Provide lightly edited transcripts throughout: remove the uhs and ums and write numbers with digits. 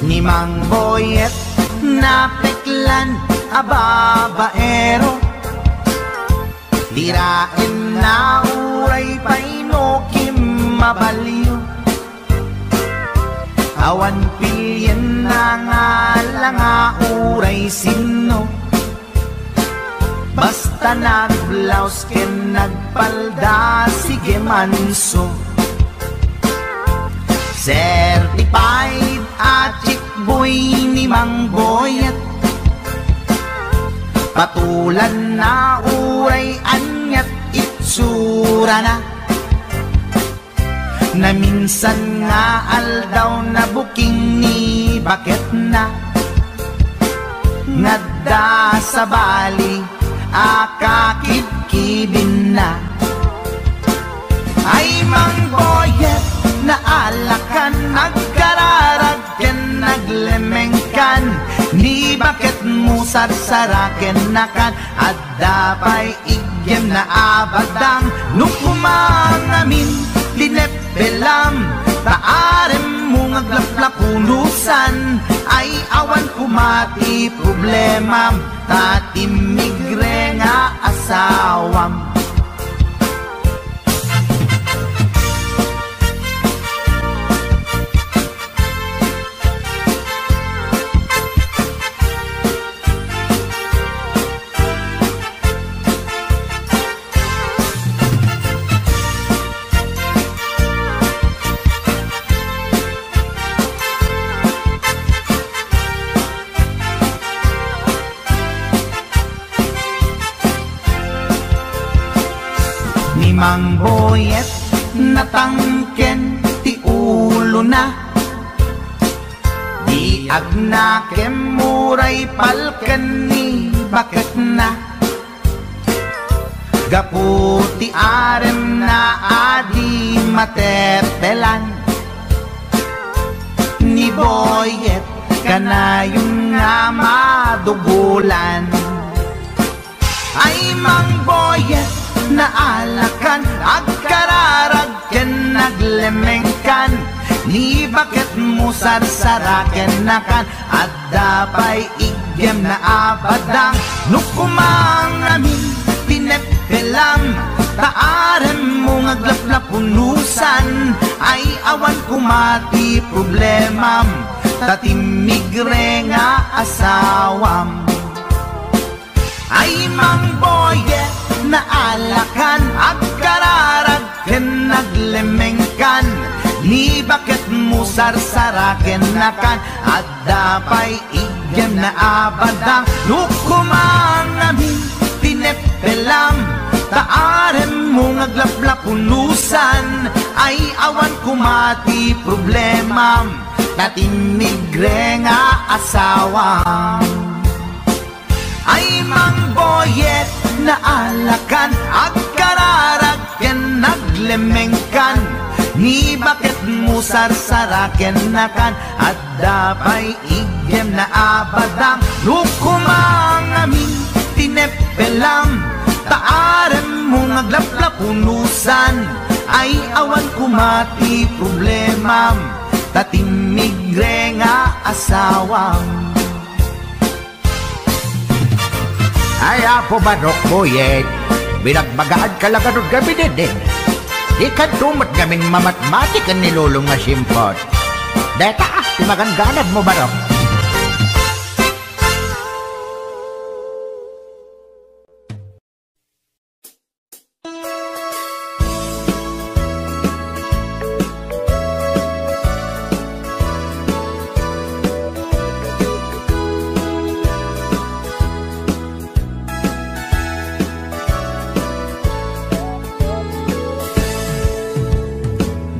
ni Mang Boyet na peklan a babaero. Tirain na uray paino kim mabaliw. Awan pilyen na nga lang uray sino. Basta nagblaus ken nagpalda sige manso. Certified a chick boy ni Mang Boyet. Patulan na uray anyat itsura na. Na minsan nga aldaw na buking ni bakit na. Ngadda sa bali akakibkibin na. Ay Mang Boyet na alakan nagkararag ken naglemengkan. Ni bakit mo sarsaraken nakan at dapay igyem na abadang nukumangamin linepelam taarem mo ngaglaplapunusan ay awan kumati problemam tatimigre nga asawam. Mang Boyet natangken ti ulo na. Di agnakem muray palken ni bakit na. Gaputi arem na adi matepelan. Ni Boyet kanayong nga madugulan. Ay Mang Boyet na alakan agkararag ken naglemengkan. Ni bakit mo sarsaraken nakan at dapay igyem na abadang nukumangamin pinepelam taarem mo ngaglaplapunusan ay awan kumati problemam tatimigre nga asawam. Ay Mang Boyet na alakan agkararag ken naglemengkan. Ni bakit mo sarsaraken nakan at dapay igyem na abadang nukumangamin pinepelam taarem mo ngaglaplapunusan ay awan kumati problemam tatimigre nga asawam. Ay Mang Boyet na alakan agkararag ken naglemengkan. Ni bakit mo sarsaraken nakan at dapay igyem na abadang nukumangamin tinepelam taarem mo ngaglaplapunusan ay awan kumati problemam tatimigre nga asawam. Ay apo Manok Boyet, binagbagaan ka lang anong gabi din. Di ka tumat gaming mamatmatikan ni Lulong nga simpot. Deta, timaganganad mo Manok.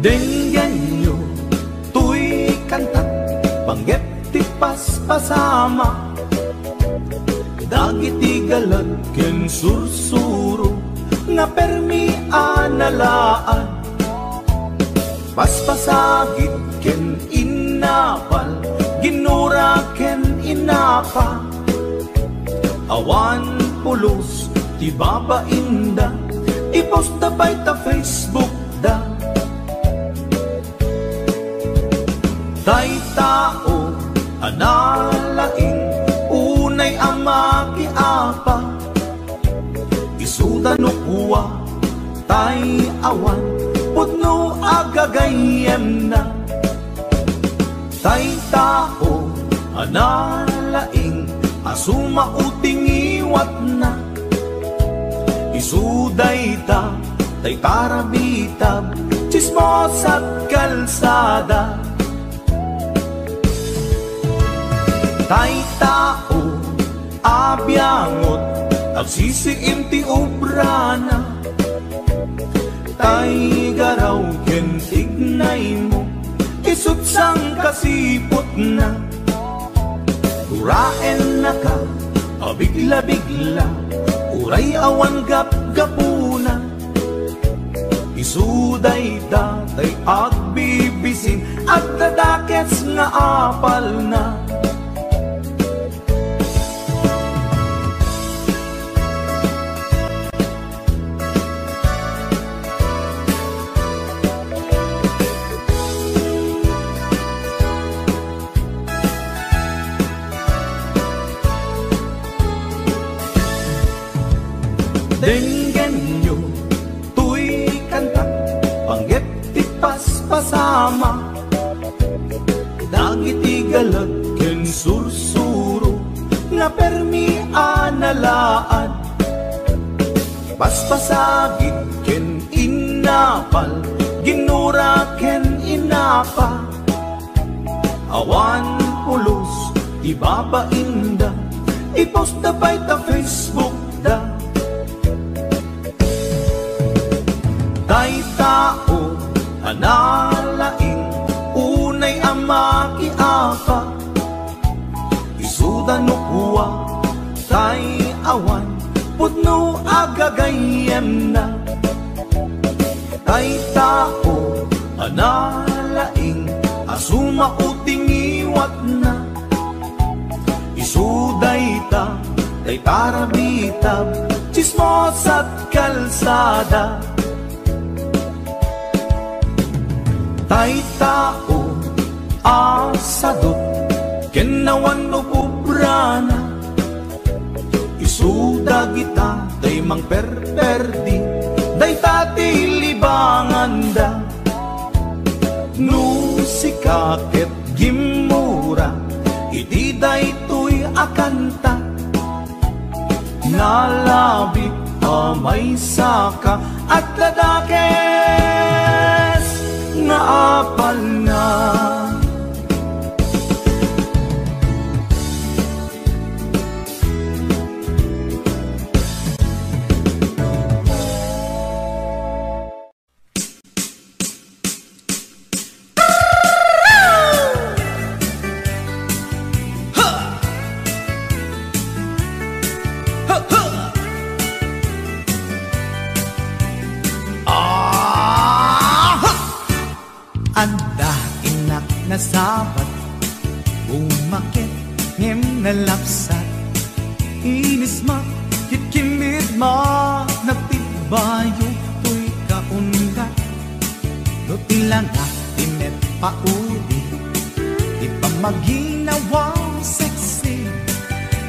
Dengyan nyo, tuy kantat, panggep ti paspasama. Dagiti galat ken sursuro, nga permi analaan. Paspasagit ken inapal, ginura ken inapa. Awan pulos, ti babainda, ipost na bay ta Facebook da. Tay tao analaing unay amaki apa isuda no kuwa tay awan putno agagayem na tay tao analaing asuma uting iwat na isuday ta tay tarabitab chismos at kalsada tay tao abyangot agsisiim ti obrana tay garaw ken tignay mo isut sang kasipot na turaen na ka abigla-bigla uray awan gap-gapuna isuday datay agbibisin at dadakets nga apal na denggen nyo tuy kanta panggep ti paspasama dagiti galag ken sursuro nga permi analaad paspasagid ken inapal ginura ken inapa awan pulos ti babainda ipost na by ta Facebook da tay tao analaing unay amaki apa isuda no kuwa tay awan putno agagayem na tay tao analaing asuma uting iwat na isuday ta tay tarabitab chismos at kalsada tay tao asadot kenawan no pubrana isuda kita tay mang perperdi day tati libanganda no sikaket gimura iti day tuy akanta nalabit amay saka at dadakes nga apal na anda inak na sabat umakit ngem na lapsat inis ma kitkimid ma nagtibayo tuy kaundat do tilang timet pauli di pa maginawang sexy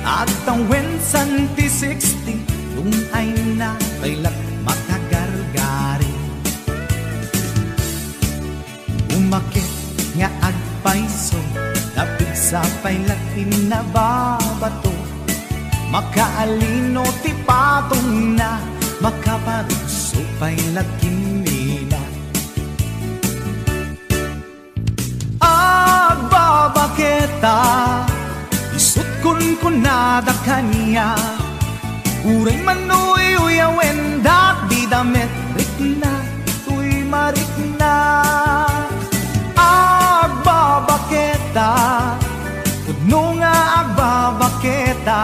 at ang wensan ti 60 yung ay na kailat makagargari umakit nga agpaiso napig sa pailatin na babato makaalino ti patong na makaparuso pailatin nila agbabaketa isut kun nada kanya uray manuy uyawen dak di damet rikna tuy marikna agbabaketa udno nga agbabaketa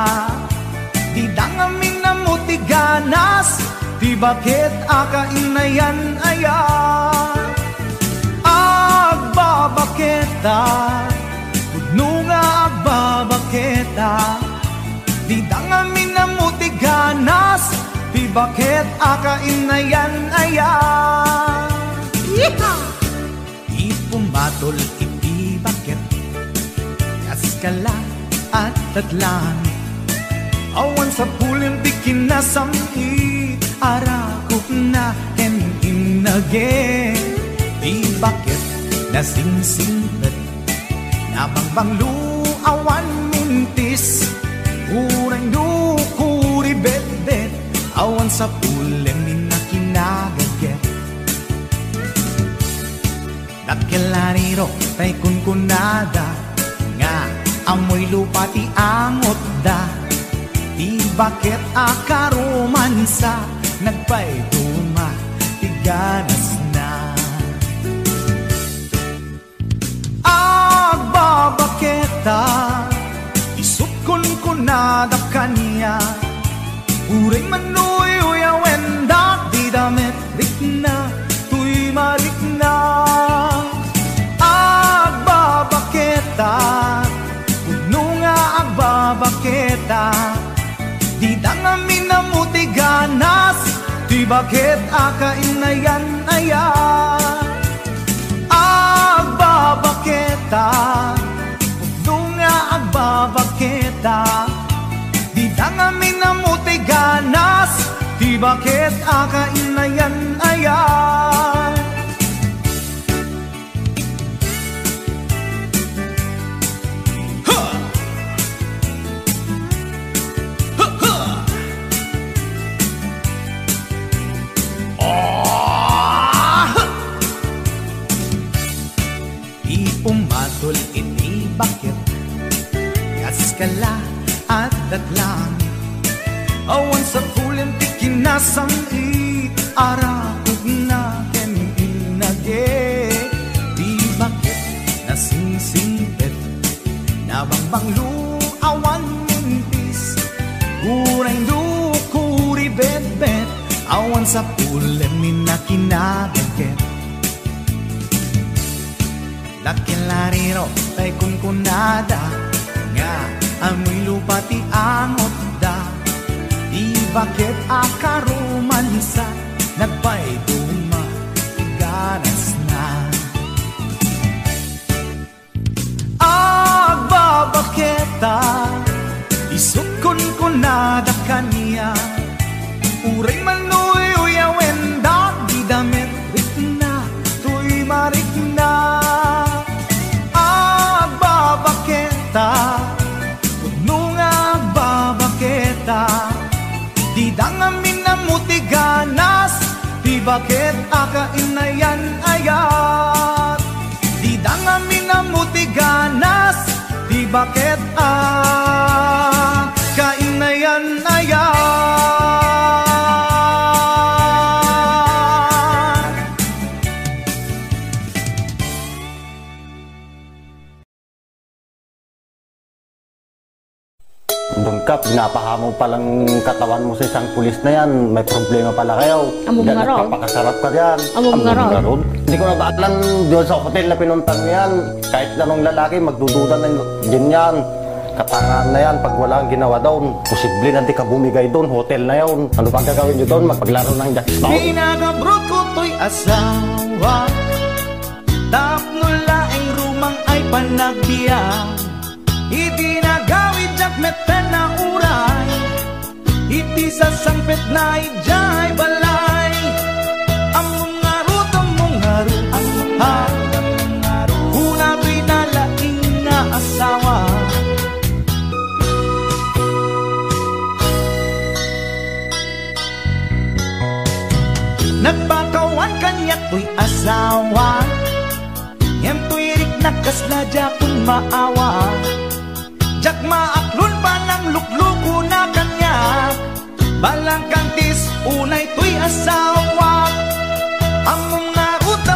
di dangamin na mutiganas di bakit akainayan aya agbabaketa udno nga agbabaketa di dangamin na mutiganas di bakit akainayan aya ipumatol iti bakit kas skala at tatlan. Awan sa pulim di kinasami, arakot na and inage. Di bakit nasingsingpet, nabangbang luawan mintis, urang dukuri bet-bet, awan sa pulim minakinagaget. Dakilariro tay kunkunada, nga amoy lupa ti angot da. Di bakit akaromansa, nagpaituma ti ganas na. Agbabaketa, isukon kunada kanya, uray manuy uyawenda, di damit rikna, tuy marikna. Agbabaketa, puno nga agbabaketa, di dangamin na muti ganas, di bakit akainayan-ayan. Agbabaketa, puno nga agbabaketa, di dangamin na muti ganas, di bakit akainayan-ayan. Umatol iti bakit, kaskala at datlang, awan sa pulim ti kinasami, arakot na ken inage. Di bakit nasingsingpet, nabangbang luawan mintis, urang dukuri bet-bet, awan sa pulim minakinagaget. Lakilariro tay kunkunada, nga amoy lupa ti angot da. Di bakit akaromansa, nagpaituma ti ganas na. Agbabaketa, isukon kunada kanya, uray manuy uyawenda, di damit rikna, tuy marikna. Puno nga agbabaketa, di dangamin na muti ganas, di bakit akainayan-ayan. Di dangamin na muti ganas, di bakit akainayan-ayan. Kap, napahamo palang katawan mo sa isang pulis na yan. May problema pala kayo. Among nga ron. Nagpapakasarap ka yan. Among nga ron. Hindi ko nabaalan doon sa hotel na pinuntan yan. Kahit anong lalaki, magdududa na din yan. Katangaan na yan. Pag wala ang ginawa doon, posible na di ka bumigay doon. Hotel na yun. Ano pa gagawin nyo doon? Magpaglaro ng jackstone. Pinagabrot ko to'y asawa, tapno laing rumang ay panagbiya. Iti nagawid jak meten na uray, iti sasangpet na ijay balay. Among ngarut, ha, una to'y nalaing na asawa. Nagpakawan kanya to'y asawa, yan to'y rik na kasla jakon maawa. Jak maaklon pa ng lukluko na kanya, balang kantis unay to'y asawa. Among ngarut, ha,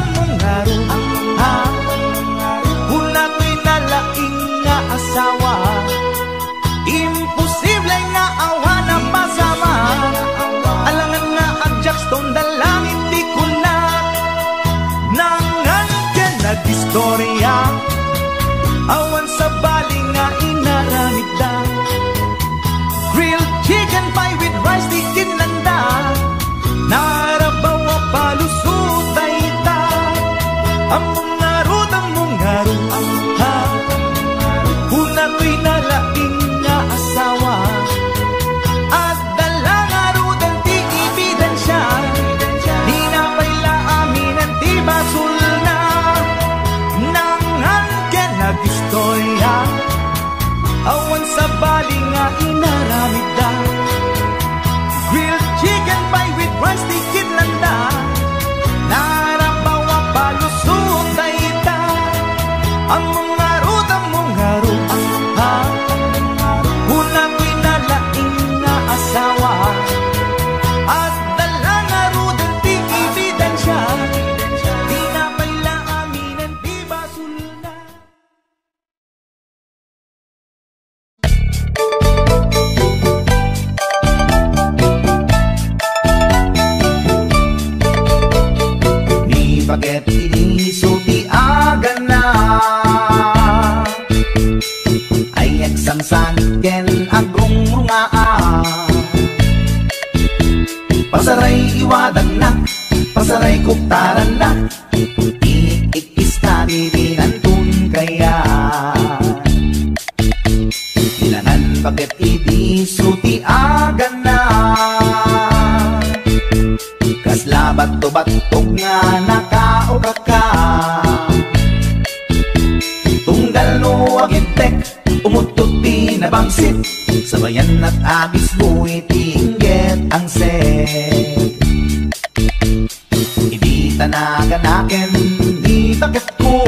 una to'y nalaing nga asawa. Imposible nga awa na pasama, alangan nga ang jackstone dalangin di ko na. Nangan ka nag-istorya, awan sa bali nga inaramid da. Grilled chicken pie with rice di kinanda, narabaw a palusutay ta. Among ngarut, ha, una to'y nasanit ken agrong rungaa. Pasaray iwadan na, pasaray kuktaran na, ikikista dirinantun kaya. Ilangan bakit idisuti agan na, kaslabat to batog nga nakaukaka. Tunggal no agintek, umutot pinabangsit, sabayan at agis buhay tingget ang set. Hindi tanaganaken, di bakit ko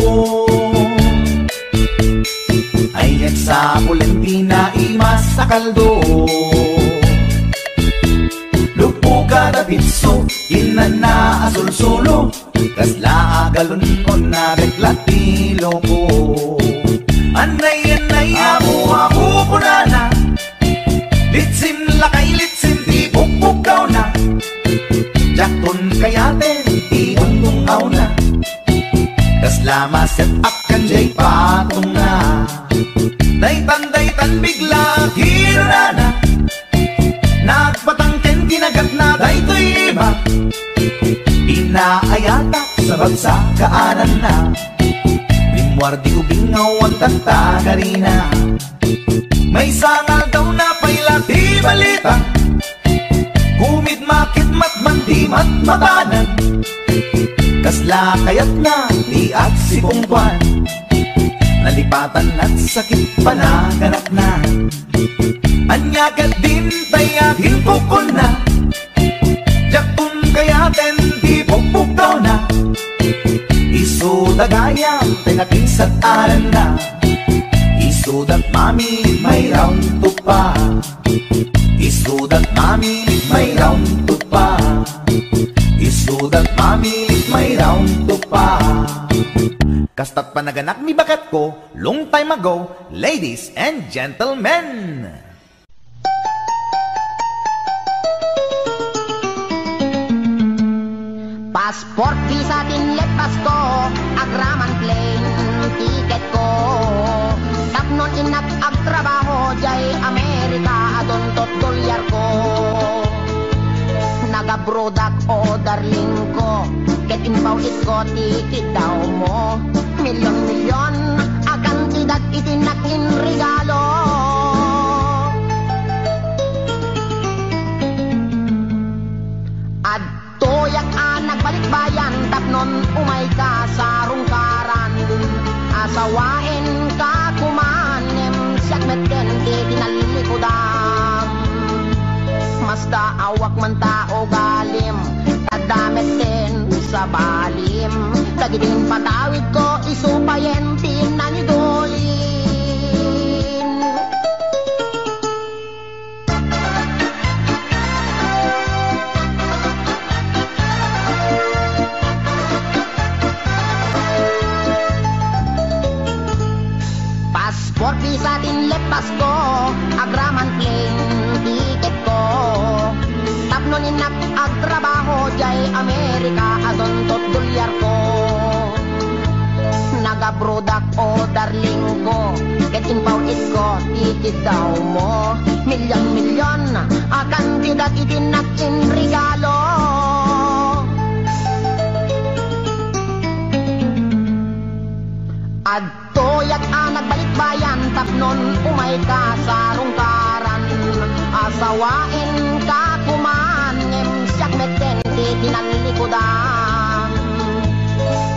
ayat sa Pulentina imas sa kaldo. Lupo ka na pitso, inan na asul-sulo, kasla agalon ko na reklatilo ko. Anay-anay amu-amu ko na, litsim lakay litsim di bukbukaw na, jakton kayaten di ungtungaw na, kasla maset up kanjay patong na. Daytan-daytan bigla hirana na, nagpatangken kinagat na daytoy iba, inaayata sa bagsakaanan na, limwardi ko bingaw ang tatagarina. May sangal daw na pailati balita, kumit makit matman di matmatanan, kasla kayat na di at si Pungkwan, nalipatan at sakit panaganap na. Anyagat din tayagin pukon na, jaktun kayaten di pukpukaw na, isudagayang tinakisat aran na, isudat mami may round to pa, isudat mami may round to pa, isudat mami may round to pa. Kastat panaganak ni bakat ko long time ago, ladies and gentlemen. Passport visa tinlet pasto, agraman plane ticket ko, sapnon inak agtrabaho jay Amerika adon tot dolyar ko, nagabrodak o darling ko, ket inbaw it ko ticket daw mo, milyon-milyon akan tidak itinakin regalo. Adtoyak nagbalik bayan tapnon umay ka sa rungkaran, asawain ka kumanem siyak meten di dinalilikudan, masta awak man tao galim kadameten sa balim, dagidin patawid ko isupayen tinanidolin. Passport visa tinlepas ko, agraman plane ticket ko, tapnon inak agtrabaho jay Amerika adon tot dolyar ko, nagabrodak o darling ko, ket inpaw it ko ticket daw mo, milyon-milyon akan tidak itinakin regalo. Adtoyak nagbalik bayan tapnon umay ka sa rungkaran, asawain ka kumanem siyak meten di dinalilikudan,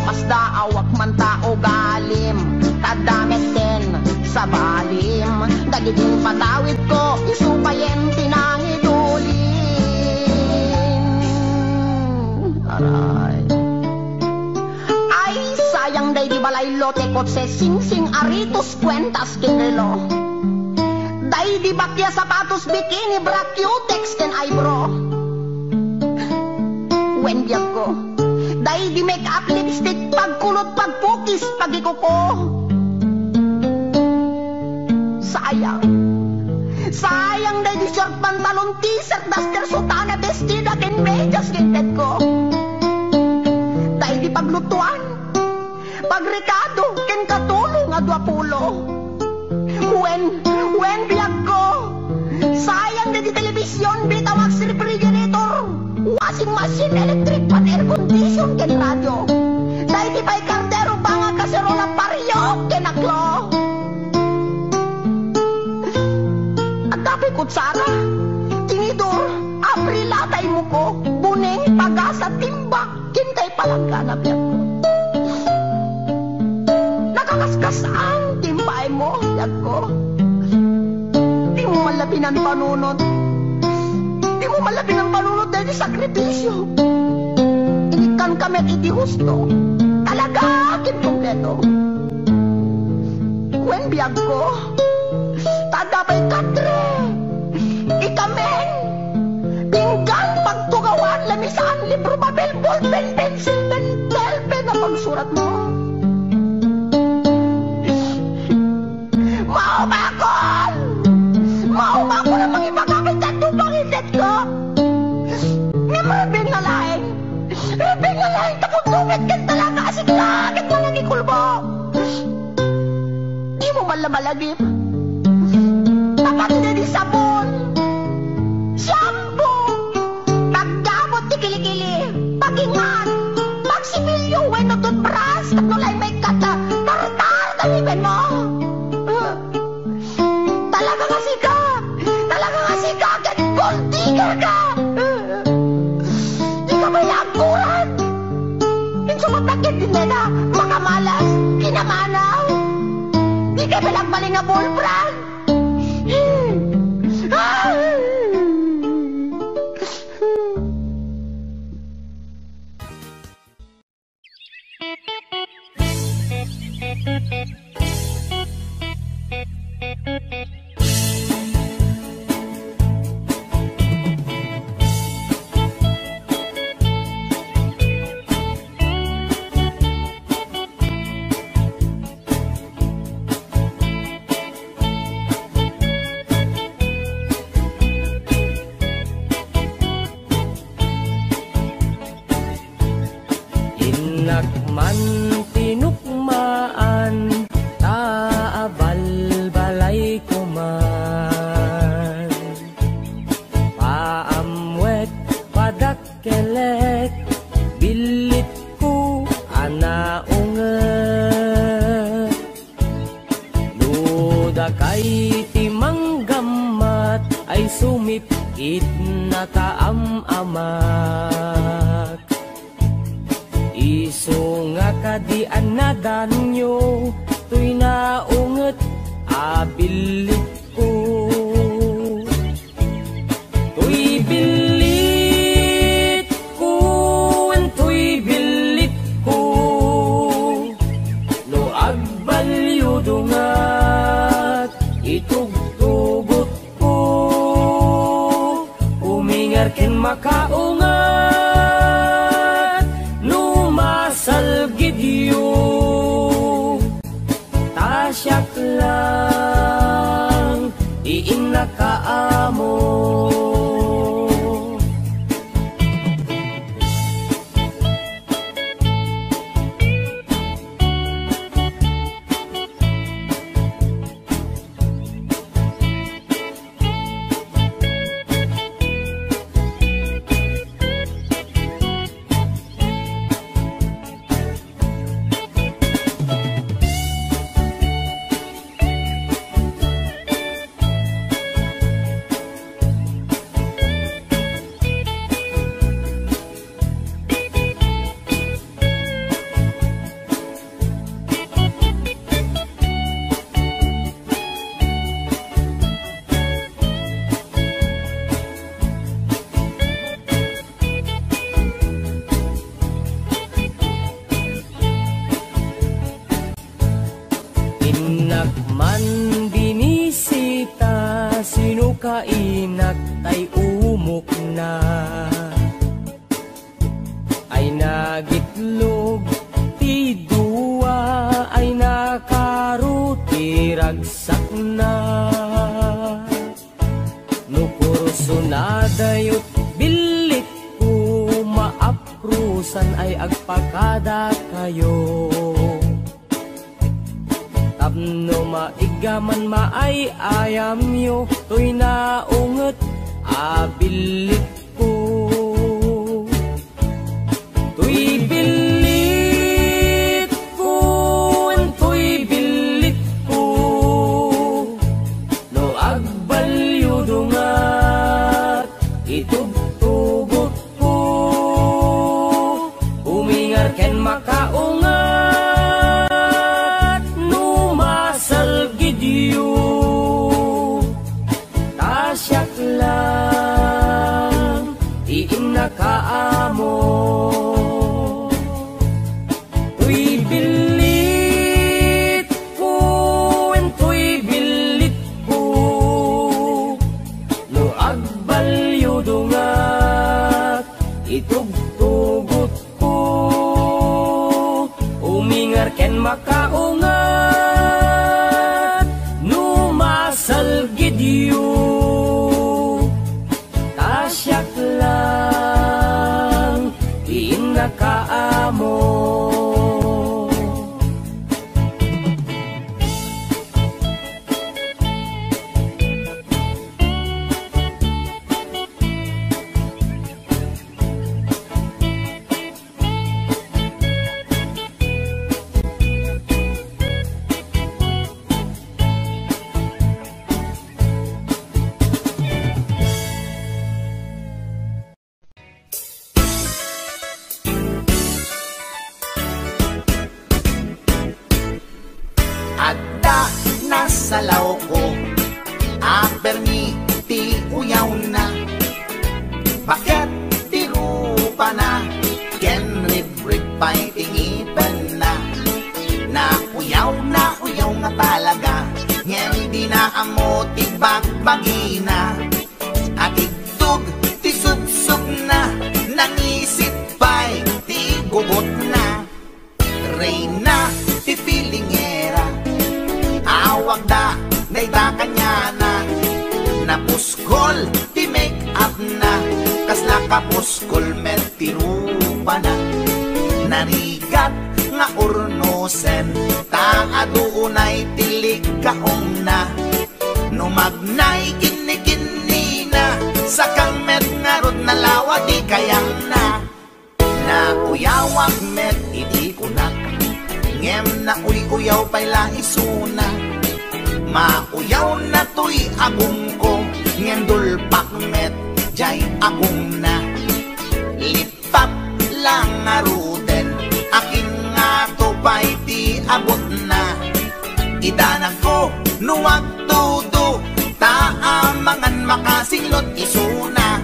masda awak man tao galim kadameten sa balim, dagidin patawid ko isupayen tinangidulin. Aray sayang day di balay lote kotse sing-sing aritos kwentas kinelo, day di bakya sapatos bikini bra cutex ken eyebrow, wendiag ko day di make up lipstick pagkulot pagpukis pagikuko, sayang day di short pantalon t-shirt duster sutana bestida ken medyas ginted ko, day di paglutuan pagrekado ken katulong nga 20, when washing machine, electric pan, air condition, ken radio. Dahil di ba'y kardero ba nga kaserola pariyo, ken aklo. At dapat kutsara, tinidor, aprilatay mo ko, buning, pagasa, timbak, kintay palangganap yan ko. Nakakaskas ang timbay mo, yan ko. Di mo malabi ng panunod. Di mo malabi ng panunod dahil di sakripisyo. Inikan kami at iti husto. Talaga akin kompleto. When biyag ko, tadabay katre. Ikamen. Pinggan pagtugawan, lamisaan, libro, papel, ballpen, pencil, pen, pen na pagsurat mo. Maumakon! Maumakon ang mga ipagkakitan doon pangitit ko. May marabing na laing. Rabing na laing takot dumit kan talaga asik langit mo nang ikulbo. Di mo malamalagip. Tapat na di sabon. Shampoo. Pagdabot di kilikili. Pagingan. Pagsibilyo. When no toothbrush. Tapnulay may kata. Tartar talibin mo. Talaga kasi ka! Talaga kasi ka! Gold digger ka! Di ka may langkuran! Insumatakit din na makamalas, kinamanaw! Di ka malagbaling na bullbrand! Nakman tinukmaan, taabal balay ko man. Paamwet padakkelet, bilit ko anaunget. Luda kay timanggamat, ay sumipit na taam-amak. Iso nga kadian na danyo, tuy naunget abilit ko. Tuy bilit ko, tuy bilit ko, no agbalyo dungat, itugtugot ko, umingar ken makaungat. Salgidyo tasyak lang iinakaamo. Nakman binisita, sino kainak tay umok na. Ay nagitlog, ti dua, ay nakaruti ragsak na. Nukurso na dayot, bilit ko maaprusan ay agpakada kayo. Tapno maigaman maay ayam yo, tuy naunget abilit ko. nasalaw ko, permi ti uyaw na. Bakit ti rupa na, ken rib-rib pa'y tingipan na. Na uyaw nga talaga, ngayon di na amo ti bagbagi na. At itug ti sub-sub na, nangisip pa'y ti gugot na. Reyna ti filingera, awag da dayta kanya na. Napuskol ti make up na, kasla kapuskol met ti rupa na. Narigat nga urnosen, taadunay tilig kaong na. Numagnay kini-kini na, sakang met nga rod na lawa di kayang na. Na uyawag met iti kunak, ngem na uy-uyaw pa'y laisuna. Mauyaw na to'y agong ko, ngem dulpak met jay agong na. Lipap lang nga ruden, akin nga to pa'y di abot na. Idanag ko nuwag tudo, taamangan makasinglot isuna.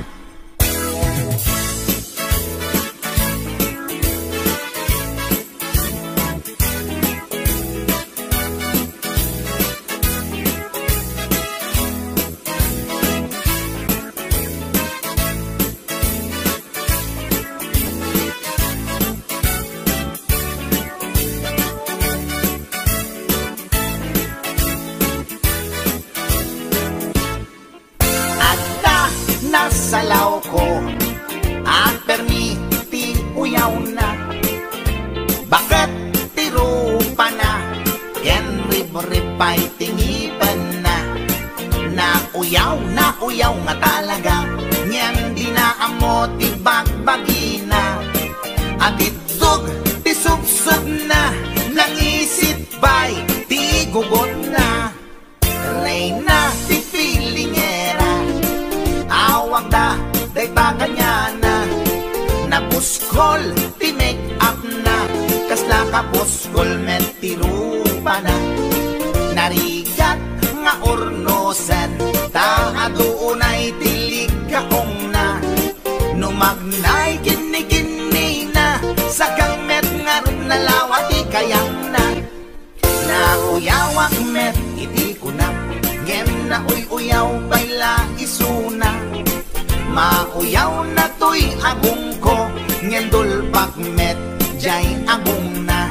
Nasalaw ko, permi ti uyaw na. Bakit ti rupa na, ken rib-rib pa'y tingipan na. Na uyaw nga talaga, ngayon di na amo ti bagbagi na. At itug ti sub-sub na, nangisip pa'y ti gugot na. Reyna ti filingera, awag da dayta kanya na. Napuskol ti make up na, kasla kapuskol met ti rupa na. Narigat nga urnosen, taadunay tilig kaong na. Numagnay kini-kini na, sakang met nga rod na lawa di kayang na. Na uyawag met iti kunak, ngem na uy-uyaw pa'y laisuna. Mauyaw na to'y agong ko, ngem dulpak met jay agong na.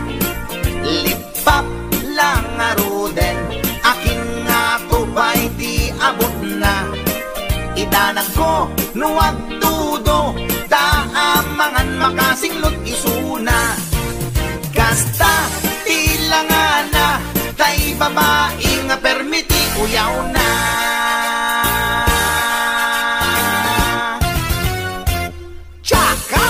Lipap lang nga ruden, akin nga to pa'y di abot na. Idanag ko nuwag tudo, taamangan makasinglot isuna. Kasta tilangan na, tay babae nga permiti uyaw na. Tsaka!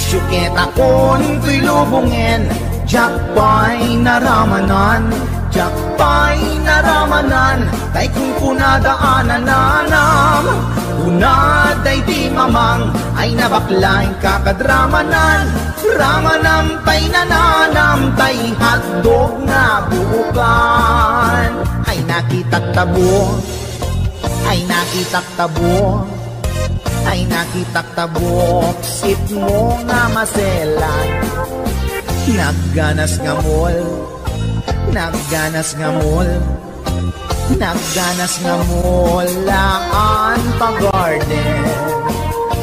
Syuket akon ko'y lubungin, jakpay naramanan. Jakpay naramanan, tay kung kunadaanan nanam. Kunaday di mamang, ay nabaklaing kakadramanan. Ramanam tay nananam, tay hotdog na buukan. Ay nakitak tabo, ay nakitak tabo, ay nakitak tabo. Sip mo nga maselan, nagganas nga mol. Nagganas nga mol, nagganas nga mol, laan pa garden.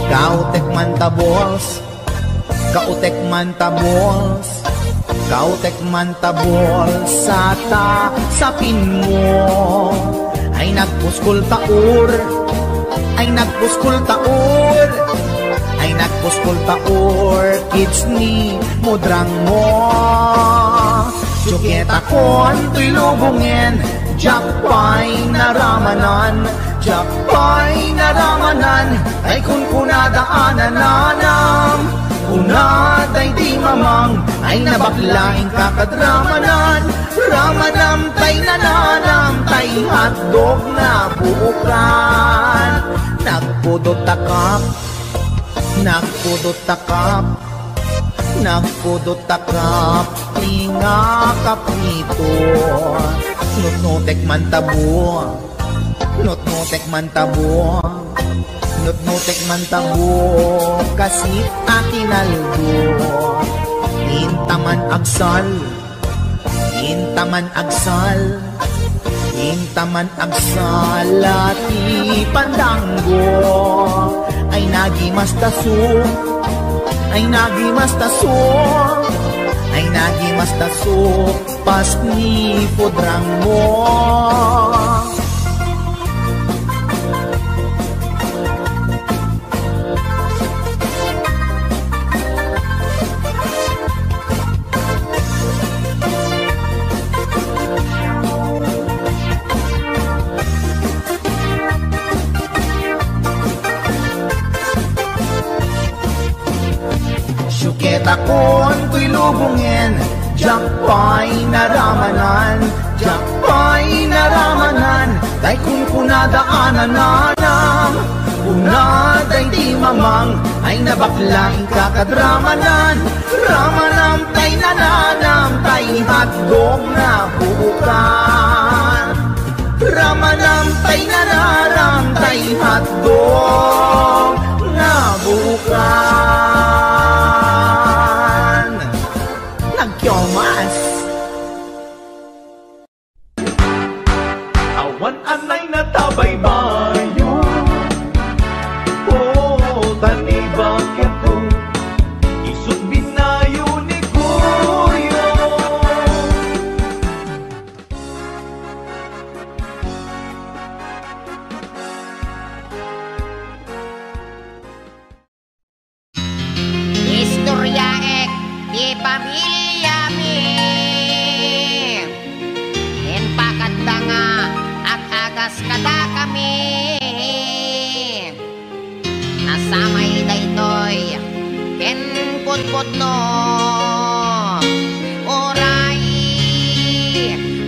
Kautek man tabols, kautek man tabols, kautek man tabols, sapin mo. Ay nagpuskul taur, ay nagpuskul taur, ay nagpuskul taur, kids ni mudrang mo. Syuket akon to'y lubungin, jakpay naramanan. Jakpay naramanan, ay kung kunadaanan nanam. Kunaday di mamang, ay nabaklaing kakadramanan. Ramanam tay nananam, tay hotdog na buukan. Nagpudot takap, nagpudot takap, nagpudot takap, tinga kaprito. Nutnutek man tabo, nutnutek man tabo, nutnutek man tabo, kasit akinaldo. Intaman agsal, intaman agsal, intaman agsal, ati pandanggo. Ay nagimas taso, ay nagimas taso, ay nagimas taso, pas ni pudrang mo. Takon ko'y lubungin, jakpay naramanan, jakpay naramanan, tay kung kunadaanan nanang, unaday di mamang, ay nabaklang kakadramanan, ramanam tay nananam, tay hatdog na bukan, ramanam tay nananam, tay hatdog na bukan. Nagkyomas awan anay natabay bayo, oh tani bakit to isut binayo ni Kuya. Istorya ek di pamilya mi, en pakadda nga at agas kada kami, nasamay daytoy ken putput no, oray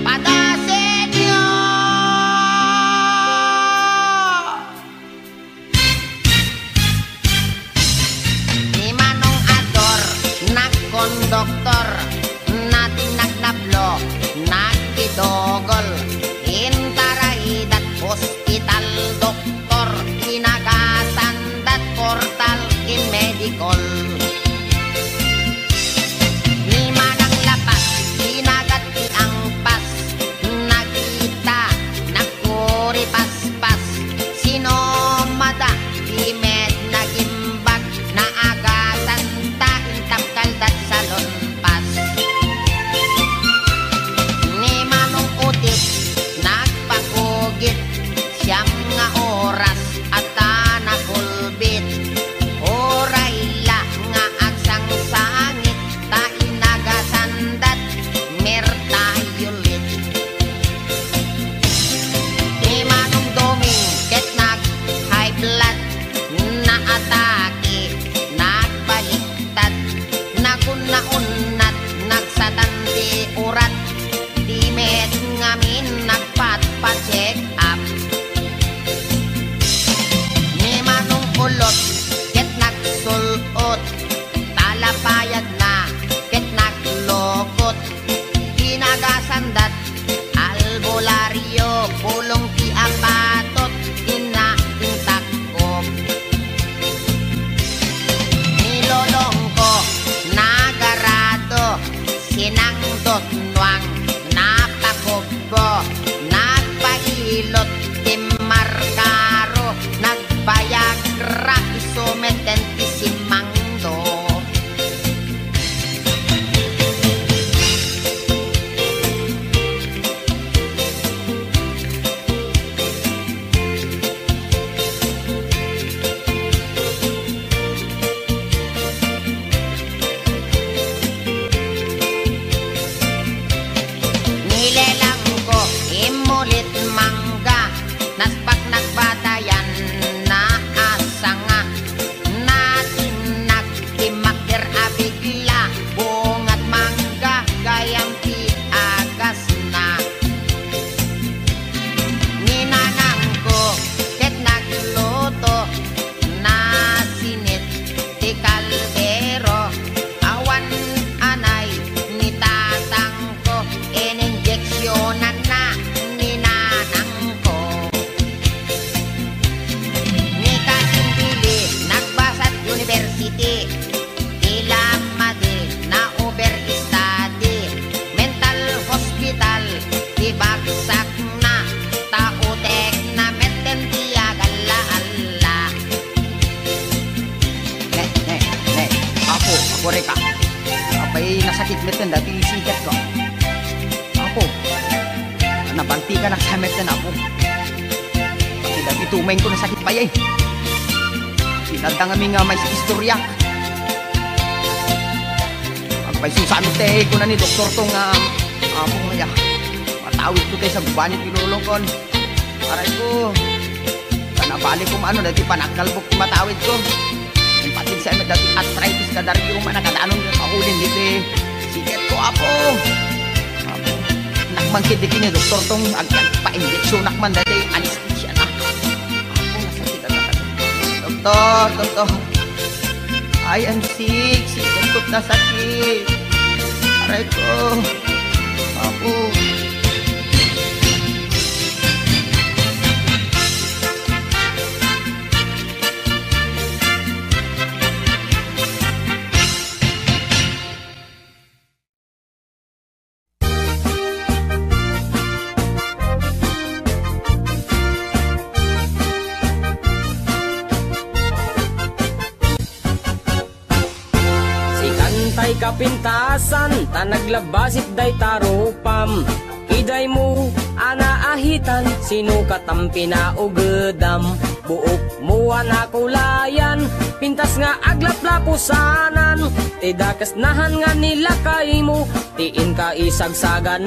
padasen nyo. Ni Manong Ador nagkondoktor, natin nagnablo, nagkidogol, intarahidat hospital doktor, inagasandat portal in medical. Ni Manang Lapas, inagat di ang pas, nakita, nagkuri paspas, sinomada, di med nagimbag, naagatan ta, intap kaldat salon pas. Ni Manong Utit, nagpakugit, siyam nga oras at nagulbit, oray la nga agsang sangit, ta inagasandat, mertayulit. Ni Manong Doming, ket nag-high blood, na atake, nagbahiktad, nagunnaunat, nagsatanti urat, di med ngamin nagpat-pa-check up. Ni Manong Ulot, ket nagsulot, talapayag na, ket naglokot, inagasandat, albularyo, pulong ti apatot, inaintakop. Ni Lolong ko, nagarado, sinangdot nuang, napakubbo, nagpailot, timarkaro, nagbayagra, isumeten, isimangdo. Nilelang ko, imulit mangga, naspak nagbatayan, na asanga, natin nagtimakir abigla, bungat mangga, gayang ti agas na. Ninanang ko, ket nagluto, sakit metin dati isikat ko. Apo, nabanti ka na sa metin ako. Pati dati tumayin ko na sakit pa yan. Sinadang kami nga may istorya. Magpaisusami tayo ko na ni doktor tong apong maya. Matawid ko tayo sa gubanit pinulong kon. Aray ko, kanabalik ko maano dati panagkalbok matawid ko. Yung patig sa emet dati arthritis ka dari yung manakadaanon yung kaulin dito eh. Siket ko apo. Apo, nakmangkid dito ni doktor tong pa-injeksyon nakman dati anesthesia na. Apo, nasakit na doktor. I am sick, siket ko't nasakit. Aray ko, apo. Tay kapintasan, tanaglabasit day tarupam. Iday mo, anaahitan, sino katampi na ugedam. Buok mo anakulayan, pintas nga aglaplapusanan. Tidakas nahan nga nila kay mo, tiin ka isagsagan.